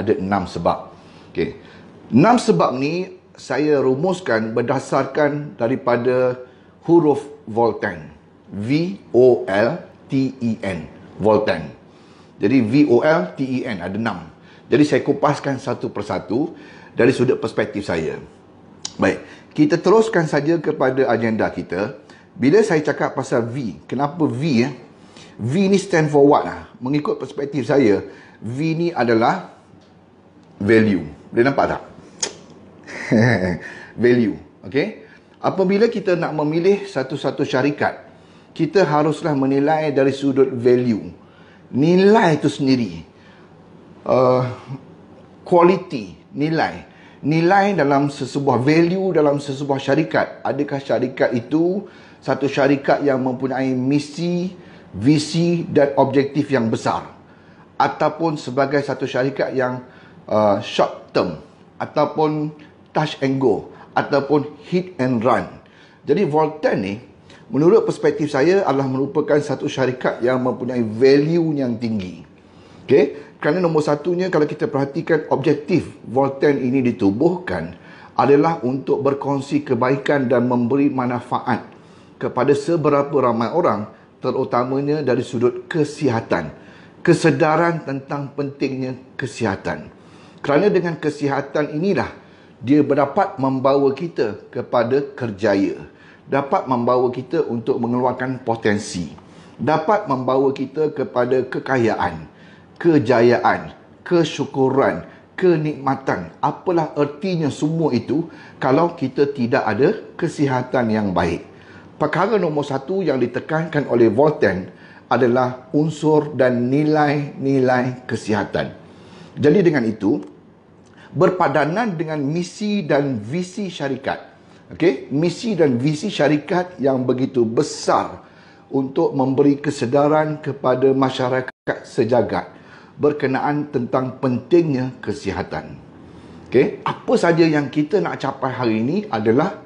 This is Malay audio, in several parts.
ada 6 sebab. Okey. 6 sebab ni saya rumuskan berdasarkan daripada huruf Volten. V-O-L-T-E-N. Volten. Jadi V-O-L-T-E-N ada 6. Jadi saya kupaskan satu persatu dari sudut perspektif saya. Baik, kita teruskan saja kepada agenda kita. Bila saya cakap pasal V, kenapa V? V ni stand for what? Mengikut perspektif saya, V ni adalah value. Boleh nampak tak? Value. Okay? Apabila kita nak memilih satu-satu syarikat, kita haruslah menilai dari sudut value. Nilai itu sendiri. Quality, nilai. Nilai dalam sesebuah value dalam sesebuah syarikat. Adakah syarikat itu satu syarikat yang mempunyai misi, visi dan objektif yang besar, ataupun sebagai satu syarikat yang short term, ataupun touch and go, ataupun hit and run. Jadi Volten ni, menurut perspektif saya, adalah merupakan satu syarikat yang mempunyai value yang tinggi. Okay? Kerana nombor satunya, kalau kita perhatikan objektif Volten ini ditubuhkan adalah untuk berkongsi kebaikan dan memberi manfaat kepada seberapa ramai orang, terutamanya dari sudut kesihatan. Kesedaran tentang pentingnya kesihatan. Kerana dengan kesihatan inilah dia dapat membawa kita kepada kerjaya, dapat membawa kita untuk mengeluarkan potensi, dapat membawa kita kepada kekayaan, kejayaan, kesyukuran, kenikmatan. Apalah ertinya semua itu kalau kita tidak ada kesihatan yang baik. Perkara nombor satu yang ditekankan oleh Volten adalah unsur dan nilai-nilai kesihatan. Jadi dengan itu, berpadanan dengan misi dan visi syarikat. Okey, misi dan visi syarikat yang begitu besar untuk memberi kesedaran kepada masyarakat sejagat berkenaan tentang pentingnya kesihatan. Okey, apa saja yang kita nak capai hari ini adalah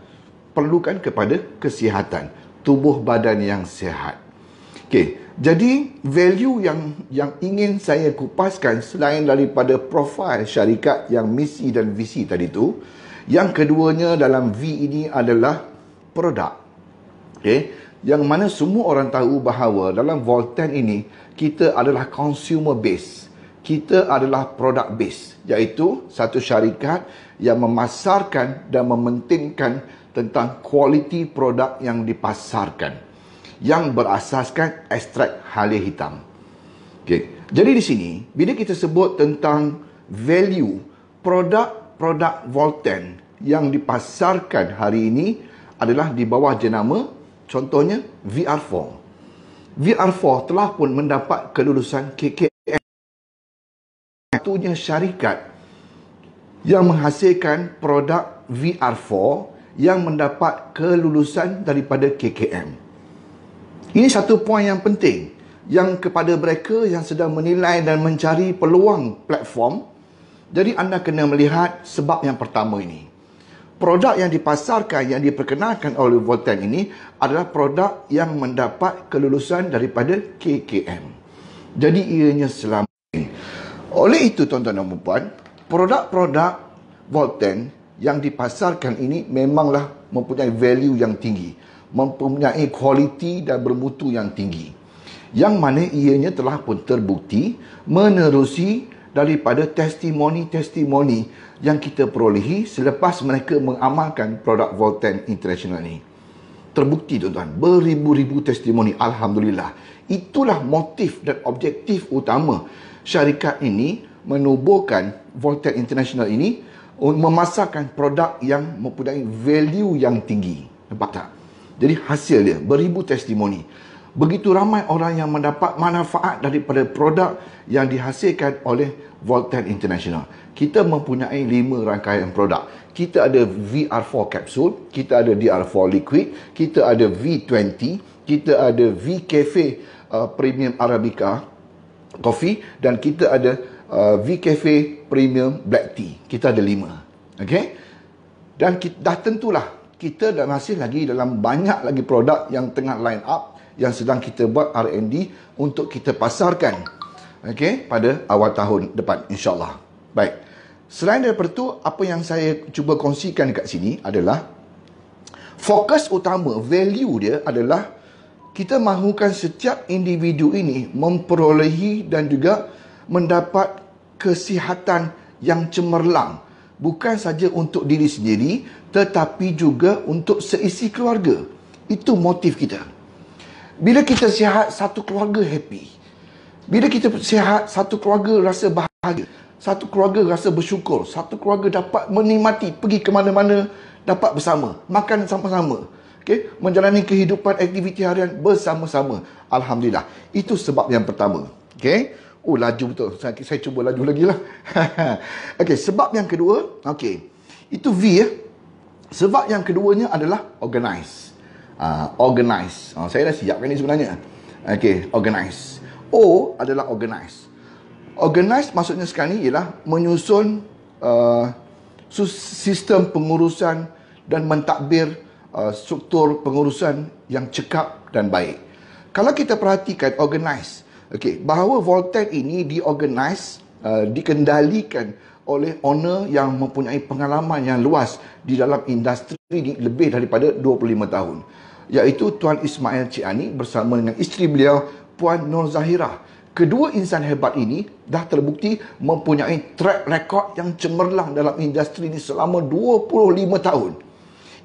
perlukan kepada kesihatan, tubuh badan yang sihat. Okey, jadi value yang ingin saya kupaskan selain daripada profil syarikat yang misi dan visi tadi tu, yang keduanya dalam V ini adalah produk. Okey, yang mana semua orang tahu bahawa dalam Volten ini kita adalah consumer base. Kita adalah product base, iaitu satu syarikat yang memasarkan dan mementingkan tentang kualiti produk yang dipasarkan, yang berasaskan ekstrak halia hitam. Okay. Jadi di sini, bila kita sebut tentang value, produk-produk Volten yang dipasarkan hari ini adalah di bawah jenama, contohnya VR4. VR4 telah pun mendapat kelulusan KKM. Satunya syarikat yang menghasilkan produk VR4 yang mendapat kelulusan daripada KKM. Ini satu poin yang penting yang kepada mereka yang sedang menilai dan mencari peluang platform. Jadi anda kena melihat sebab yang pertama ini. Produk yang dipasarkan, yang diperkenalkan oleh Volten ini adalah produk yang mendapat kelulusan daripada KKM. Jadi ianya selamat. Oleh itu tuan-tuan dan puan, produk-produk Volten yang dipasarkan ini memanglah mempunyai value yang tinggi, mempunyai kualiti dan bermutu yang tinggi, yang mana ianya telah pun terbukti menerusi daripada testimoni-testimoni yang kita perolehi selepas mereka mengamalkan produk Volten International ini. Terbukti tuan-tuan, beribu-ribu testimoni, alhamdulillah. Itulah motif dan objektif utama syarikat ini menubuhkan Volten International ini memasarkan produk yang mempunyai value yang tinggi. Nampak tak? Jadi hasil dia beribu testimoni. Begitu ramai orang yang mendapat manfaat daripada produk yang dihasilkan oleh Volten International. Kita mempunyai 5 rangkaian produk. Kita ada VR4 capsule, kita ada DR4 liquid, kita ada V20, kita ada V Cafe Premium Arabica coffee, dan kita ada V Cafe Premium Black Tea. Kita ada 5. Okey? Dan dah tentulah kita dah masih lagi dalam banyak lagi produk yang tengah line up, yang sedang kita buat R&D untuk kita pasarkan. Okey, pada awal tahun depan insya-Allah. Baik. Selain daripada itu, apa yang saya cuba kongsikan dekat sini adalah fokus utama, value dia adalah kita mahukan setiap individu ini memperolehi dan juga mendapat kesihatan yang cemerlang. Bukan saja untuk diri sendiri, tetapi juga untuk seisi keluarga. Itu motif kita. Bila kita sihat, satu keluarga happy. Bila kita sihat, satu keluarga rasa bahagia. Satu keluarga rasa bersyukur. Satu keluarga dapat menikmati, pergi ke mana-mana, dapat bersama. Makan sama-sama. Okay? Menjalani kehidupan aktiviti harian bersama-sama. Alhamdulillah. Itu sebab yang pertama. Okay? Oh, laju betul. Saya cuba laju lagi lah. Okay, sebab yang kedua, okay, itu V ya. Sebab yang keduanya adalah organize. Organize. Saya dah siapkan ni sebenarnya. Okay, organize. O adalah organize. Organize maksudnya sekarang ni ialah menyusun sistem pengurusan dan mentadbir struktur pengurusan yang cekap dan baik. Kalau kita perhatikan organize, okey, bahawa Volten ini diorganize, dikendalikan oleh owner yang mempunyai pengalaman yang luas di dalam industri ini lebih daripada 25 tahun, iaitu Tuan Ismail Cik Ani bersama dengan isteri beliau Puan Nur Zahirah. Kedua insan hebat ini dah terbukti mempunyai track record yang cemerlang dalam industri ini selama 25 tahun.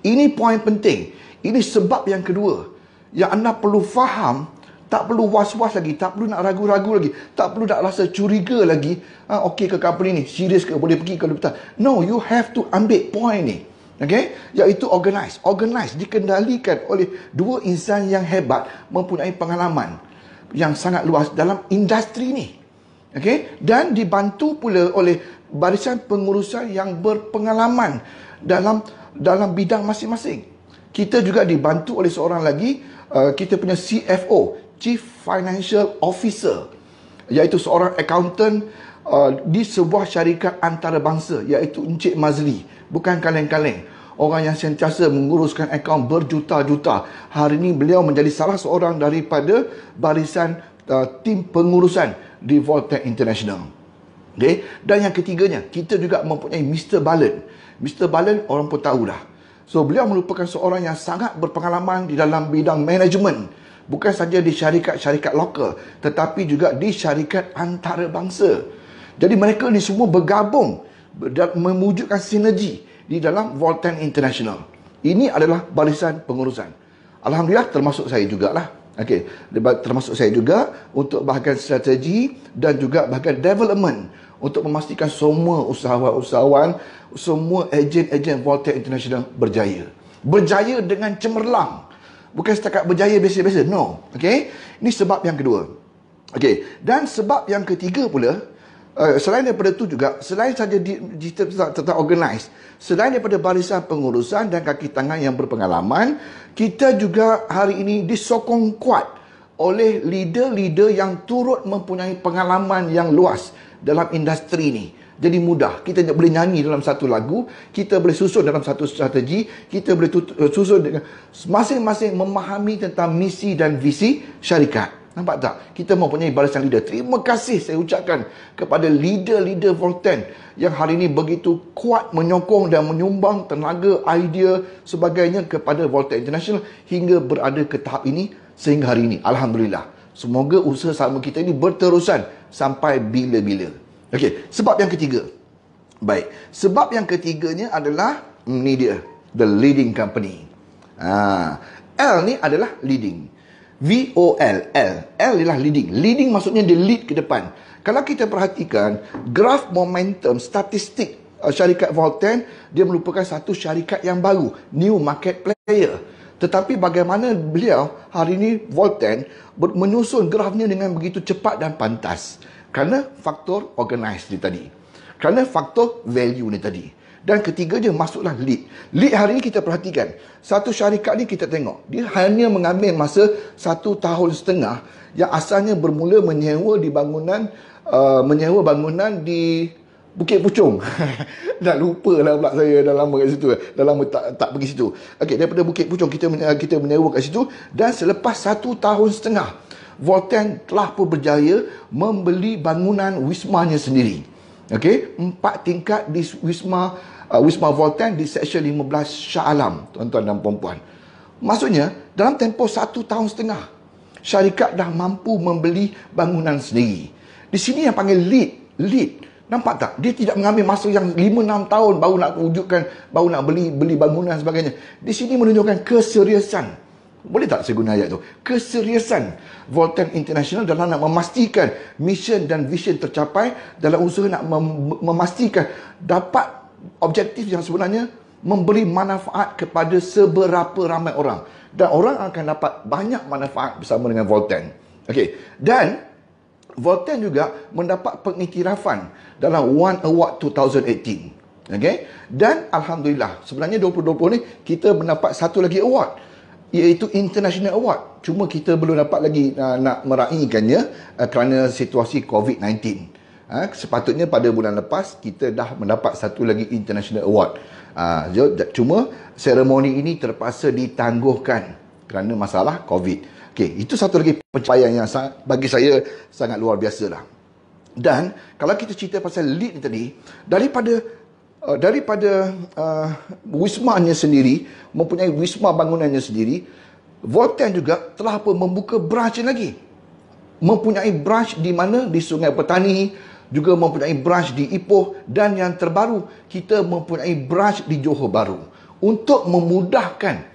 Ini poin penting. Ini sebab yang kedua yang anda perlu faham. Tak perlu was-was lagi, tak perlu nak ragu-ragu lagi, tak perlu nak rasa curiga lagi. Okey ke company ni, serius ke, boleh pergi ke betul. No, you have to ambil point ni. Okay? Iaitu organize. Organize dikendalikan oleh dua insan yang hebat, mempunyai pengalaman yang sangat luas dalam industri ni. Okay? Dan dibantu pula oleh barisan pengurusan yang berpengalaman dalam bidang masing-masing. Kita juga dibantu oleh seorang lagi, kita punya CFO, Chief Financial Officer, iaitu seorang accountant di sebuah syarikat antarabangsa, iaitu Encik Mazli. Bukan kaleng-kaleng. Orang yang sentiasa menguruskan akaun berjuta-juta. Hari ini beliau menjadi salah seorang daripada barisan tim pengurusan di Volten International. Okay? Dan yang ketiganya, kita juga mempunyai Mr. Balen. Mr. Balen orang pun tahu dah. So, beliau merupakan seorang yang sangat berpengalaman di dalam bidang manajemen. Bukan saja di syarikat-syarikat lokal, tetapi juga di syarikat antarabangsa. Jadi mereka ni semua bergabung dan mewujudkan sinergi di dalam Volten International. Ini adalah barisan pengurusan. Alhamdulillah termasuk saya jugalah. Okey, termasuk saya juga untuk bahagian strategi dan juga bahagian development untuk memastikan semua usahawan-usahawan, semua ejen-ejen Volten International berjaya. Berjaya dengan cemerlang. Bukan setakat berjaya biasa-biasa. No. Okay. Ini sebab yang kedua. Okay. Dan sebab yang ketiga pula, selain daripada itu juga, selain saja tentang organize, selain daripada barisan pengurusan dan kaki tangan yang berpengalaman, kita juga hari ini disokong kuat oleh leader-leader yang turut mempunyai pengalaman yang luas dalam industri ini. Jadi mudah. Kita boleh nyanyi dalam satu lagu, kita boleh susun dalam satu strategi, kita boleh susun dengan masing-masing memahami tentang misi dan visi syarikat. Nampak tak? Kita mempunyai barisan leader. Terima kasih saya ucapkan kepada leader-leader Volten yang hari ini begitu kuat menyokong dan menyumbang tenaga, idea sebagainya kepada Volten International hingga berada ke tahap ini sehingga hari ini. Alhamdulillah. Semoga usaha sama kita ini berterusan sampai bila-bila. Okey, sebab yang ketiga. Baik, sebab yang ketiganya adalah ni dia, the leading company. L ni adalah leading. VOL, L. L ialah leading. Leading maksudnya dia lead ke depan. Kalau kita perhatikan graf momentum statistik syarikat Volten, dia merupakan satu syarikat yang baru, new market player. Tetapi bagaimana beliau hari ini Volten menyusun grafnya dengan begitu cepat dan pantas? Kerana faktor organize ni tadi. Kerana faktor value ni tadi. Dan ketiganya masuklah lead. Lead hari ini kita perhatikan. Satu syarikat ni kita tengok. Dia hanya mengambil masa 1 tahun setengah yang asalnya bermula menyewa bangunan di Bukit Puchong. Dah lupa lah pula saya, dah lama kat situ. Dah lama tak pergi situ. Okey, daripada Bukit Puchong kita menyewa kat situ. Dan selepas 1 tahun setengah, Volten telah pun berjaya membeli bangunan wismanya sendiri. Okey, 4 tingkat di Wisma Volten di Seksyen 15 Shah Alam, tuan-tuan dan puan-puan. Maksudnya, dalam tempoh 1 tahun setengah, syarikat dah mampu membeli bangunan sendiri. Di sini yang panggil lead. Nampak tak? Dia tidak mengambil masa yang 5-6 tahun baru nak wujudkan, baru nak beli bangunan dan sebagainya. Di sini menunjukkan keseriusan. Boleh tak saya guna ayat tu? Keseriusan Volten International dalam nak memastikan mission dan vision tercapai, dalam usaha nak memastikan dapat objektif yang sebenarnya memberi manfaat kepada seberapa ramai orang. Dan orang akan dapat banyak manfaat bersama dengan Volten. Okey. Dan Volten juga mendapat pengiktirafan dalam One Award 2018. Okey. Dan Alhamdulillah, sebenarnya 2020 ni kita mendapat satu lagi award, iaitu International Award. Cuma kita belum dapat lagi nak meraihkannya kerana situasi COVID-19. Sepatutnya pada bulan lepas kita dah mendapat satu lagi International Award. Cuma seremoni ini terpaksa ditangguhkan kerana masalah COVID. Okey, itu satu lagi pencapaian yang bagi saya sangat luar biasa lah. Dan kalau kita cerita pasal lead ni tadi, daripada wismanya sendiri, mempunyai wisma bangunannya sendiri, Volten juga telah membuka branch lagi. Mempunyai branch di mana? Di Sungai Petani, juga mempunyai branch di Ipoh, dan yang terbaru kita mempunyai branch di Johor Bahru untuk memudahkan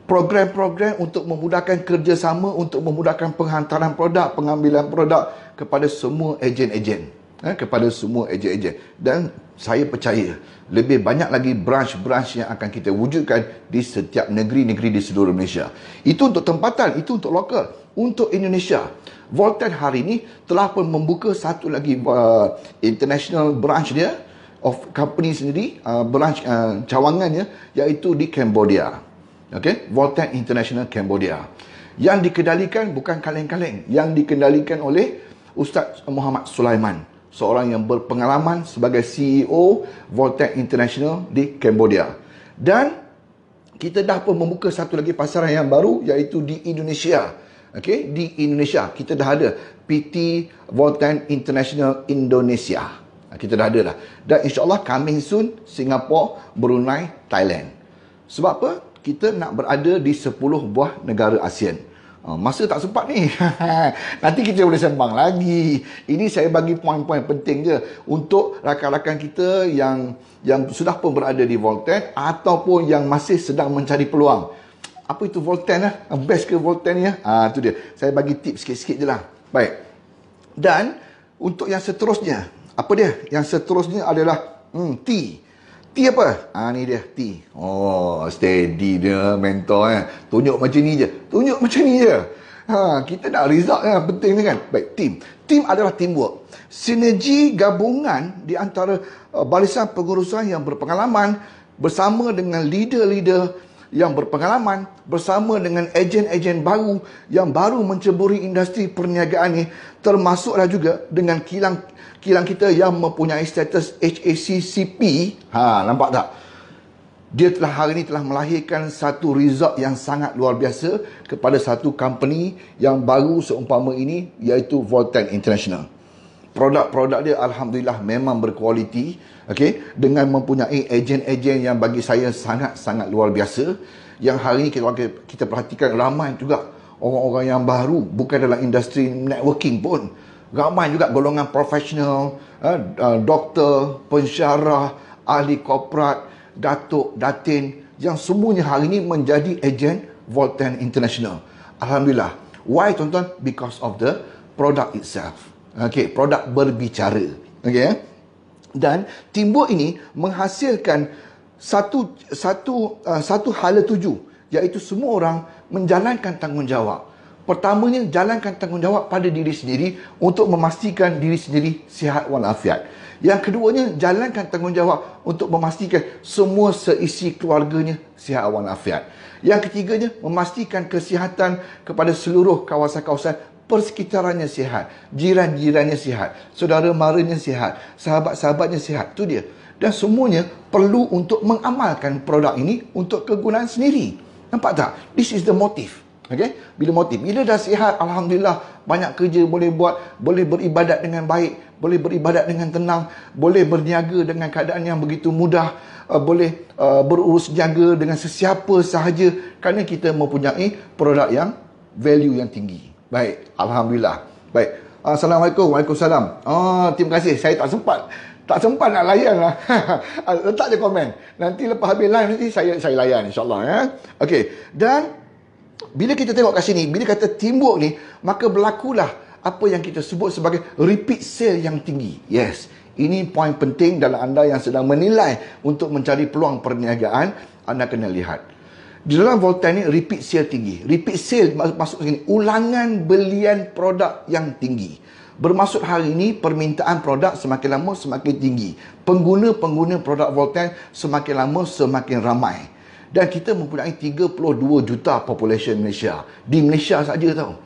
program-program, untuk memudahkan kerjasama, untuk memudahkan penghantaran produk, pengambilan produk kepada semua ejen-ejen. Dan saya percaya lebih banyak lagi branch-branch yang akan kita wujudkan di setiap negeri-negeri di seluruh Malaysia. Itu untuk tempatan, itu untuk lokal. Untuk Indonesia, Volten hari ini telah pun membuka satu lagi international branch dia, of company sendiri, branch cawangannya, iaitu di Cambodia. Okay? Volten International Cambodia. Yang dikendalikan bukan kaleng-kaleng, yang dikendalikan oleh Ustaz Muhammad Sulaiman, seorang yang berpengalaman sebagai CEO Volten International di Cambodia. Dan kita dah pun membuka satu lagi pasaran yang baru, iaitu di Indonesia. Okey, di Indonesia kita dah ada PT Volten International Indonesia. Kita dah ada dah. Dan insya-Allah coming soon Singapura, Brunei, Thailand. Sebab apa? Kita nak berada di 10 buah negara ASEAN. Masa tak sempat ni. Nanti kita boleh sembang lagi. Ini saya bagi poin-poin penting je untuk rakan-rakan kita yang sudah pun berada di Volten ataupun yang masih sedang mencari peluang. Apa itu Volten lah? Best ke Volten ni? Itu dia. Saya bagi tips sikit-sikit je lah. Baik. Dan untuk yang seterusnya, apa dia? Yang seterusnya adalah T. T apa? Ni dia, T. Oh, steady dia mentor . Tunjuk macam ni je. Tunjuk macam ni je. Kita nak result kan. Penting ni kan. Baik, team. Team adalah teamwork. Sinergi gabungan di antara barisan pengurusan yang berpengalaman bersama dengan leader-leader yang berpengalaman, bersama dengan ejen-ejen baru yang baru menceburi industri perniagaan ni, termasuklah juga dengan kilang kita yang mempunyai status HACCP. Nampak tak? Dia hari ini telah melahirkan satu result yang sangat luar biasa kepada satu company yang baru seumpama ini, iaitu Volten International. Produk-produk dia Alhamdulillah memang berkualiti. Okay? Dengan mempunyai ejen-ejen yang bagi saya sangat-sangat luar biasa. Yang hari ini kita perhatikan ramai juga orang-orang yang baru, bukan dalam industri networking pun. Ramai juga golongan profesional, doktor, pensyarah, ahli korporat, datuk, datin, yang semuanya hari ini menjadi ejen Volten International. Alhamdulillah. Why, tuan-tuan? Because of the product itself. Okay, produk berbicara. Okay. Dan teamwork ini menghasilkan satu hala tuju, iaitu semua orang menjalankan tanggungjawab. Pertamanya, jalankan tanggungjawab pada diri sendiri untuk memastikan diri sendiri sihat walafiat. Yang keduanya, jalankan tanggungjawab untuk memastikan semua seisi keluarganya sihat walafiat. Yang ketiganya, memastikan kesihatan kepada seluruh kawasan-kawasan persekitarannya sihat, jiran-jirannya sihat, saudara maranya sihat, sahabat-sahabatnya sihat. Itu dia. Dan semuanya perlu untuk mengamalkan produk ini untuk kegunaan sendiri. Nampak tak? This is the motive. Okey, bila motif, bila dah sihat, alhamdulillah, banyak kerja boleh buat, boleh beribadat dengan baik, boleh beribadat dengan tenang, boleh berniaga dengan keadaan yang begitu mudah, boleh berurus niaga dengan sesiapa sahaja kerana kita mempunyai produk yang value yang tinggi. Baik, alhamdulillah. Baik. Assalamualaikum. Waalaikumsalam. Terima kasih. Saya tak sempat nak layan lah. Letak je komen. Nanti lepas habis live nanti saya layan insya-Allah ya. Okey. Dan bila kita tengok kat sini, bila kata teamwork ni, maka berlakulah apa yang kita sebut sebagai repeat sale yang tinggi. Yes, ini poin penting dalam anda yang sedang menilai untuk mencari peluang perniagaan. Anda kena lihat di dalam Voltan ni repeat sale tinggi. Repeat sale maksud sini ulangan belian produk yang tinggi. Bermaksud hari ini permintaan produk semakin lama semakin tinggi. Pengguna-pengguna produk Voltan semakin lama semakin ramai. Dan kita mempunyai 32 juta population Malaysia. Di Malaysia saja tau.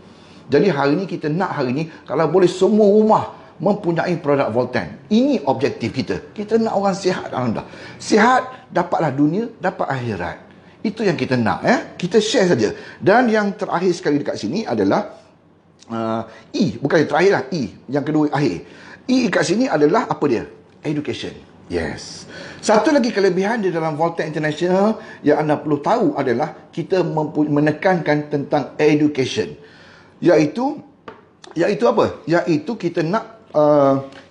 Jadi hari ni kita nak hari ni kalau boleh semua rumah mempunyai produk Voltan. Ini objektif kita. Kita nak orang sihat, alhamdulillah. Sihat, dapatlah dunia, dapat akhirat. Itu yang kita nak ya. Kita share saja. Dan yang terakhir sekali dekat sini adalah bukan yang terakhir lah, yang kedua akhir. Kat sini adalah apa dia? Education. Yes. Satu lagi kelebihan di dalam Voltan International yang anda perlu tahu adalah kita menekankan tentang education. Iaitu apa? Iaitu kita nak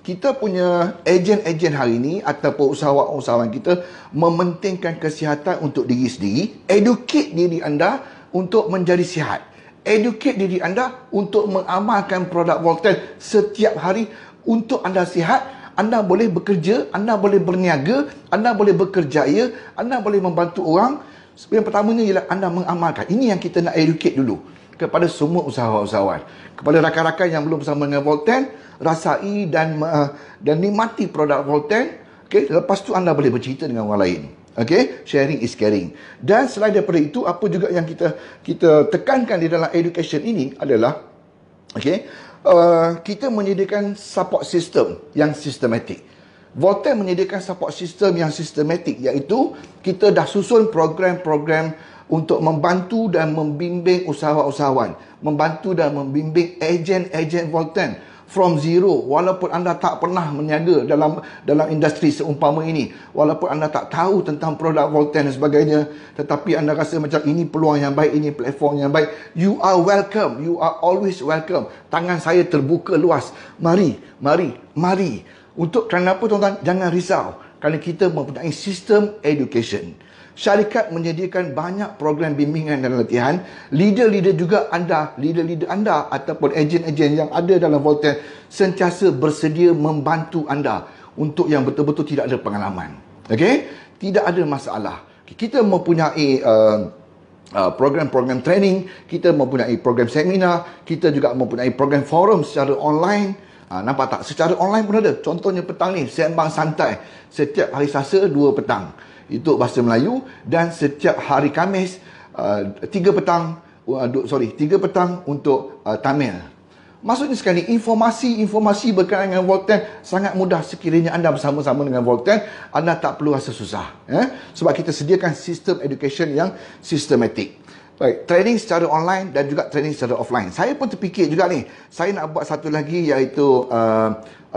kita punya ejen-ejen hari ini ataupun usahawan-usahawan kita mementingkan kesihatan untuk diri sendiri, educate diri anda untuk menjadi sihat. Educate diri anda untuk mengamalkan produk Voltan setiap hari untuk anda sihat. Anda boleh bekerja, anda boleh berniaga, anda boleh berkerjaya, anda boleh membantu orang. Yang pertamanya ialah anda mengamalkan. Ini yang kita nak educate dulu kepada semua usahawan-usahawan. Kepada rakan-rakan yang belum bersama dengan Voltan, rasai dan nikmati produk Voltan. Okay? Lepas tu anda boleh bercerita dengan orang lain. Okay? Sharing is caring. Dan selain daripada itu, apa juga yang kita tekankan di dalam education ini adalah kita menyediakan support system yang sistematik. Voltan menyediakan support system yang sistematik, iaitu kita dah susun program-program untuk membantu dan membimbing usahawan-usahawan, membantu dan membimbing ejen-ejen Voltan from zero. Walaupun anda tak pernah berniaga dalam industri seumpama ini, walaupun anda tak tahu tentang produk Voltan dan sebagainya, tetapi anda rasa macam ini peluang yang baik, ini platform yang baik, you are welcome, you are always welcome. Tangan saya terbuka luas. Mari. Kerana apa tuan-tuan? Jangan risau, kerana kita mempunyai sistem education. Syarikat menyediakan banyak program bimbingan dan latihan. Leader-leader anda ataupun ejen-ejen yang ada dalam Voltan sentiasa bersedia membantu anda untuk yang betul-betul tidak ada pengalaman. Okey? Tidak ada masalah. Kita mempunyai program-program training, kita mempunyai program seminar, kita juga mempunyai program forum secara online. Nampak tak? Secara online pun ada. Contohnya petang ni, sembang santai. Setiap hari Selasa 2 petang. Itu bahasa Melayu. Dan setiap hari Khamis 3 petang untuk Tamil. Maksudnya sekali, informasi berkaitan dengan Voltan sangat mudah sekiranya anda bersama-sama dengan Voltan. Anda tak perlu rasa susah. Sebab kita sediakan sistem education yang sistematik. Baik, training secara online dan juga training secara offline. Saya pun terfikir juga ni, saya nak buat satu lagi iaitu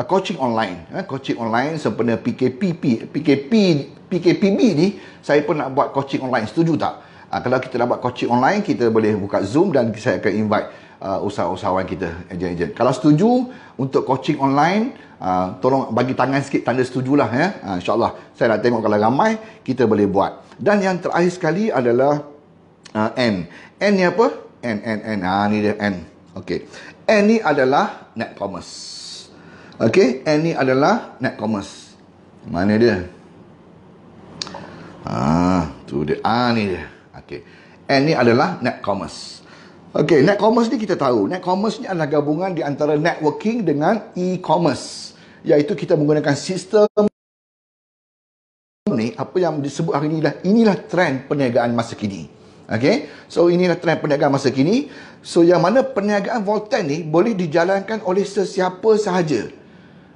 coaching online. Coaching online sempena PKPB ni, saya pun nak buat coaching online. Setuju tak? Kalau kita nak buat coaching online, kita boleh buka Zoom dan saya akan invite usahawan kita, ejen-ejen. Kalau setuju untuk coaching online, tolong bagi tangan sikit tanda setujulah ya. InsyaAllah saya nak tengok kalau ramai kita boleh buat. Dan yang terakhir sekali adalah N ni apa? N. Ni dia N. Okey. N ni adalah net commerce. Okey, N ni adalah net commerce. Mana dia? Tu dia. Ni dia. Okey. N ni adalah net commerce. Okey, net commerce ni kita tahu. Net commerce ni adalah gabungan di antara networking dengan e-commerce. Iaitu kita menggunakan sistem ni, apa yang disebut hari inilah trend perniagaan masa kini. Okay, so inilah trend perniagaan masa kini. So yang mana perniagaan Voltan ni boleh dijalankan oleh sesiapa sahaja,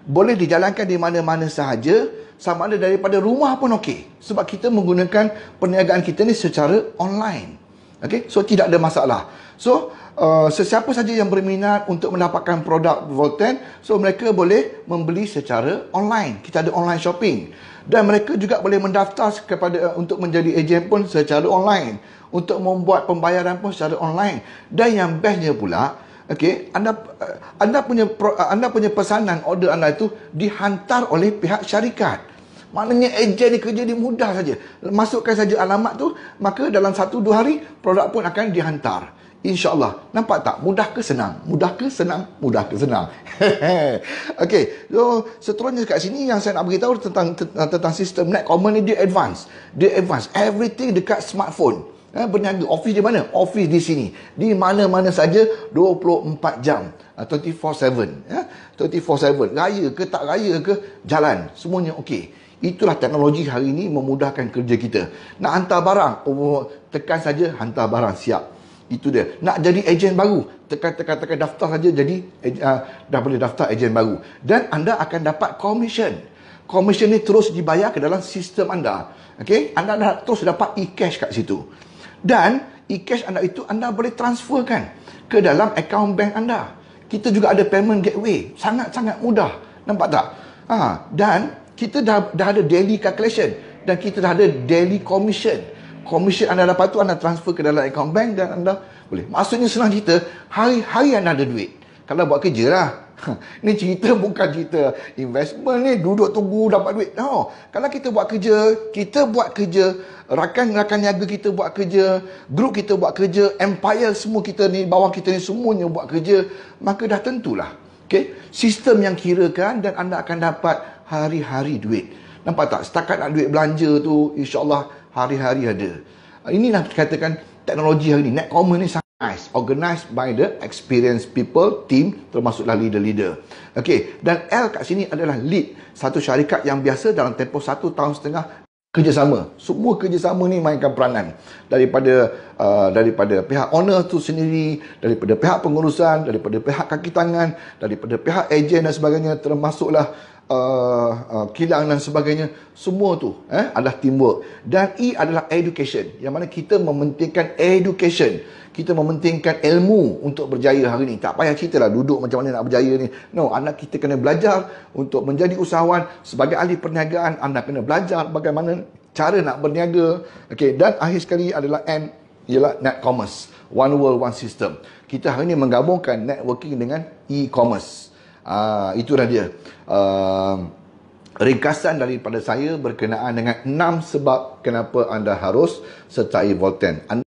boleh dijalankan di mana-mana sahaja, sama ada daripada rumah pun okey. Sebab kita menggunakan perniagaan kita ni secara online. Okay, so tidak ada masalah. So, sesiapa saja yang berminat untuk mendapatkan produk Volten, so mereka boleh membeli secara online. Kita ada online shopping. Dan mereka juga boleh mendaftar untuk menjadi ejen pun secara online. Untuk membuat pembayaran pun secara online. Dan yang bestnya pula, okey, anda punya pesanan order anda itu dihantar oleh pihak syarikat. Maknanya ejen ni kerja dia mudah saja. Masukkan saja alamat tu, maka dalam 1-2 hari produk pun akan dihantar. InsyaAllah. Nampak tak? Mudah ke senang? Mudah ke senang? Mudah ke senang? Okey. So, seterusnya kat sini yang saya nak beritahu tentang sistem Netcommon ni, dia advance. Dia advance. Everything dekat smartphone. Berniaga. Office di mana? Office di sini. Di mana-mana saja 24 jam. 24/7. 24/7. Raya ke tak raya ke, jalan. Semuanya okey. Itulah teknologi hari ini memudahkan kerja kita. Nak hantar barang, tekan saja hantar barang, siap. Itu dia. Nak jadi ejen baru, tekan daftar saja, jadi dah boleh daftar ejen baru. Dan anda akan dapat commission. Commission ni terus dibayar ke dalam sistem anda. Okey, anda dah terus dapat e-cash kat situ. Dan e-cash anda itu anda boleh transferkan ke dalam akaun bank anda. Kita juga ada payment gateway. Sangat-sangat mudah. Nampak tak? Dan kita dah ada daily calculation. Dan kita dah ada daily commission. Commission anda dapat tu anda transfer ke dalam akaun bank dan anda boleh. Maksudnya senang cerita, hari-hari anda ada duit. Kalau buat kerja lah. Ni cerita bukan cerita investment ni, duduk tunggu dapat duit. No. Kalau kita buat kerja, rakan-rakan niaga kita buat kerja, grup kita buat kerja, empire semua kita ni, bawah kita ni semuanya buat kerja, maka dah tentulah. Okay? Sistem yang kirakan dan anda akan dapat hari-hari duit. Nampak tak? Setakat nak duit belanja tu, insyaAllah hari-hari ada. Inilah katakan teknologi hari ini. Netcommon ni sangat nice. Organized by the experienced people, team, termasuklah leader-leader. Okey, dan L kat sini adalah lead. Satu syarikat yang biasa dalam tempoh 1.5 tahun kerjasama. Semua kerjasama ni mainkan peranan. Daripada pihak owner tu sendiri, daripada pihak pengurusan, daripada pihak kaki tangan, daripada pihak ejen dan sebagainya, termasuklah kilang dan sebagainya. Semua tu adalah teamwork. Dan E adalah education, yang mana kita mementingkan education. Kita mementingkan ilmu untuk berjaya hari ni. Tak payah cerita lah duduk macam mana nak berjaya ni. No, anak kita kena belajar untuk menjadi usahawan. Sebagai ahli perniagaan, anda kena belajar bagaimana cara nak berniaga. Okey, dan akhir sekali adalah N, ialah Netcommerce. One world, one system. Kita hari ni menggabungkan networking dengan e-commerce. Itulah dia. Ringkasan daripada saya berkenaan dengan 6 sebab kenapa anda harus sertai Volten.